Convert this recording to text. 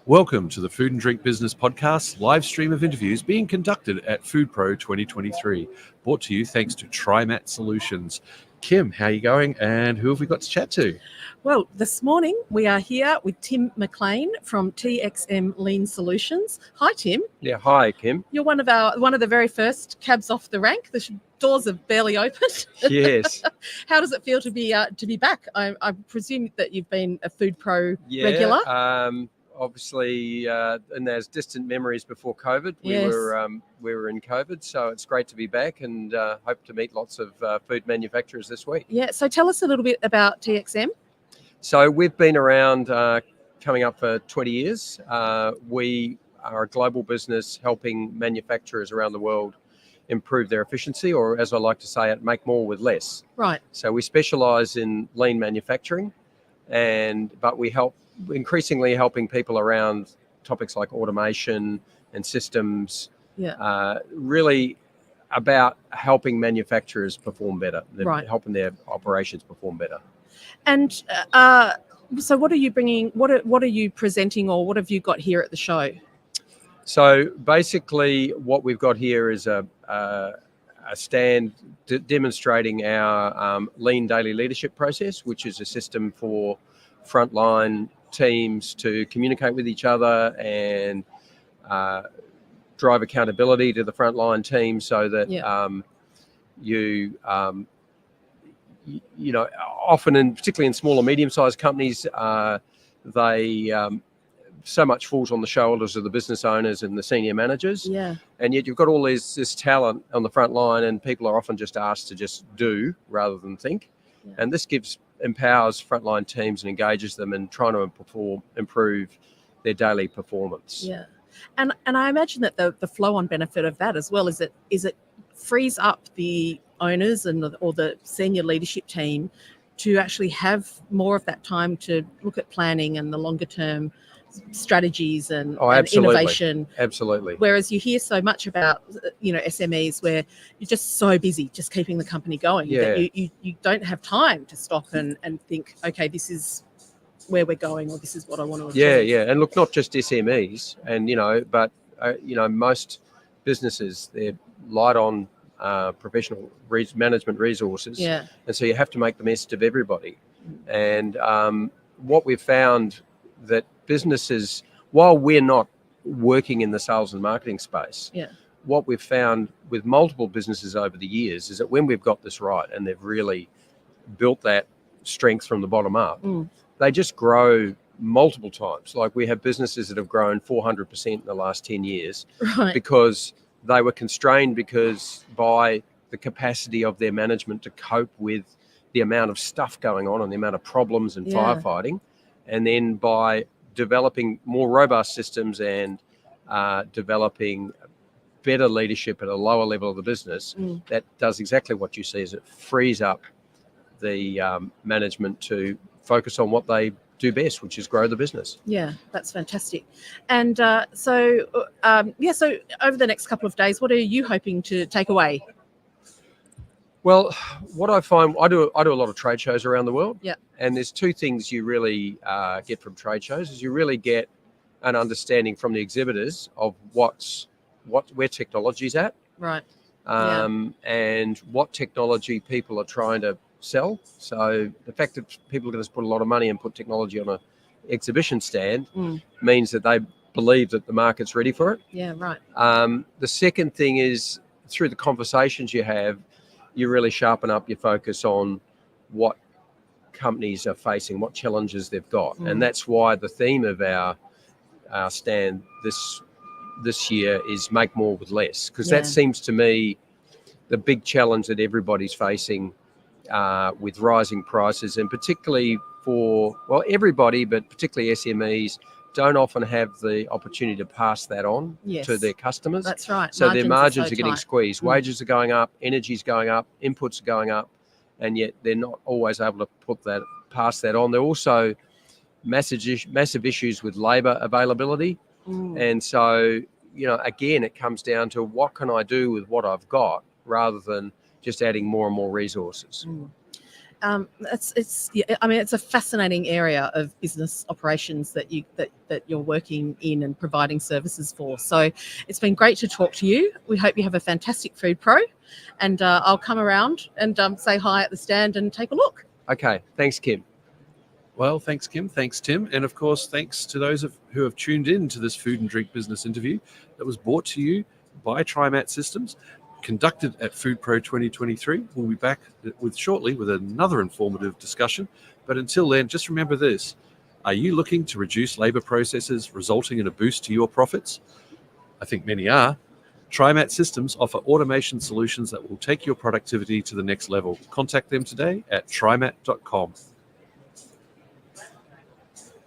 Welcome to the Food and Drink Business Podcast, live stream of interviews being conducted at FoodPro 2023, brought to you thanks to Trimatt Solutions. Kim, how are you going and who have we got to chat to? Well, this morning we are here with Tim McLean from TXM Lean Solutions. Hi, Tim. Yeah, hi, Kim. You're one of the very first cabs off the rank. The doors have barely opened. Yes. How does it feel to be back? I presume that you've been a FoodPro regular. Obviously, and there's distant memories before COVID. Yes. We were in COVID, so it's great to be back and hope to meet lots of food manufacturers this week. Yeah. So tell us a little bit about TXM. So we've been around coming up for 20 years. We are a global business helping manufacturers around the world improve their efficiency, or as I like to say it, make more with less. Right. So we specialize in lean manufacturing, but we help increasingly helping people around topics like automation and systems. Yeah. Really about helping manufacturers perform better, Right. helping their operations perform better. And so, what are you bringing? What are you presenting, or what have you got here at the show? So basically, what we've got here is a stand demonstrating our lean daily leadership process, which is a system for frontline teams to communicate with each other and drive accountability to the frontline team, so that you know, often, and particularly in small or medium-sized companies, so much falls on the shoulders of the business owners and the senior managers. Yeah. And yet you've got all this talent on the front line, and people are often just asked to just do rather than think. Yeah. And this empowers frontline teams and engages them in trying to improve their daily performance. Yeah. And I imagine that the flow-on benefit of that as well is it frees up the owners or the senior leadership team to actually have more of that time to look at planning and the longer term strategies and innovation. Absolutely. Whereas you hear so much about, SMEs where you're just so busy just keeping the company going that you don't have time to stop and think, okay, this is where we're going, or this is what I want to achieve. Yeah. And look, not just SMEs, and but most businesses, they're light on professional management resources. Yeah. And so you have to make the best of everybody. And what we've found that businesses, while we're not working in the sales and marketing space, what we've found with multiple businesses over the years is that when we've got this right and they've really built that strength from the bottom up, they just grow multiple times. Like, we have businesses that have grown 400% in the last 10 years, right, because they were constrained by the capacity of their management to cope with the amount of stuff going on and the amount of problems and firefighting. And then by developing more robust systems and developing better leadership at a lower level of the business, that does exactly what you see, is it frees up the management to focus on what they do best, which is grow the business. Yeah, that's fantastic. And so over the next couple of days, what are you hoping to take away? Well, what I find, I do a lot of trade shows around the world. Yeah. And there's two things you really get from trade shows: is you really get an understanding from the exhibitors of where technology's at. Right. And what technology people are trying to sell. So the fact that people are going to put a lot of money and put technology on an exhibition stand means that they believe that the market's ready for it. Yeah, right. The second thing is, through the conversations you have, you really sharpen up your focus on what companies are facing, what challenges they've got. And that's why the theme of our stand this year is make more with less, because that seems to me the big challenge that everybody's facing with rising prices, and particularly everybody, but particularly SMEs, don't often have the opportunity to pass that on to their customers. That's right. So their margins are getting tight. squeezed. Wages are going up, energy's going up, inputs are going up, and yet they're not always able to pass that on. There are also massive issues with labour availability. And so, again, it comes down to what can I do with what I've got, rather than just adding more and more resources. It's a fascinating area of business operations that you're working in and providing services for. So it's been great to talk to you. We hope you have a fantastic FoodPro, and I'll come around and say hi at the stand and take a look. Okay, thanks, Kim. Well, thanks, Kim. Thanks, Tim. And of course, thanks to those who have tuned in to this food and drink business interview that was brought to you by Trimatt Systems, conducted at FoodPro 2023. We'll be back shortly with another informative discussion. But until then, just remember this. Are you looking to reduce labor processes, resulting in a boost to your profits? I think many are. Trimatt Systems offer automation solutions that will take your productivity to the next level. Contact them today at trimatt.com.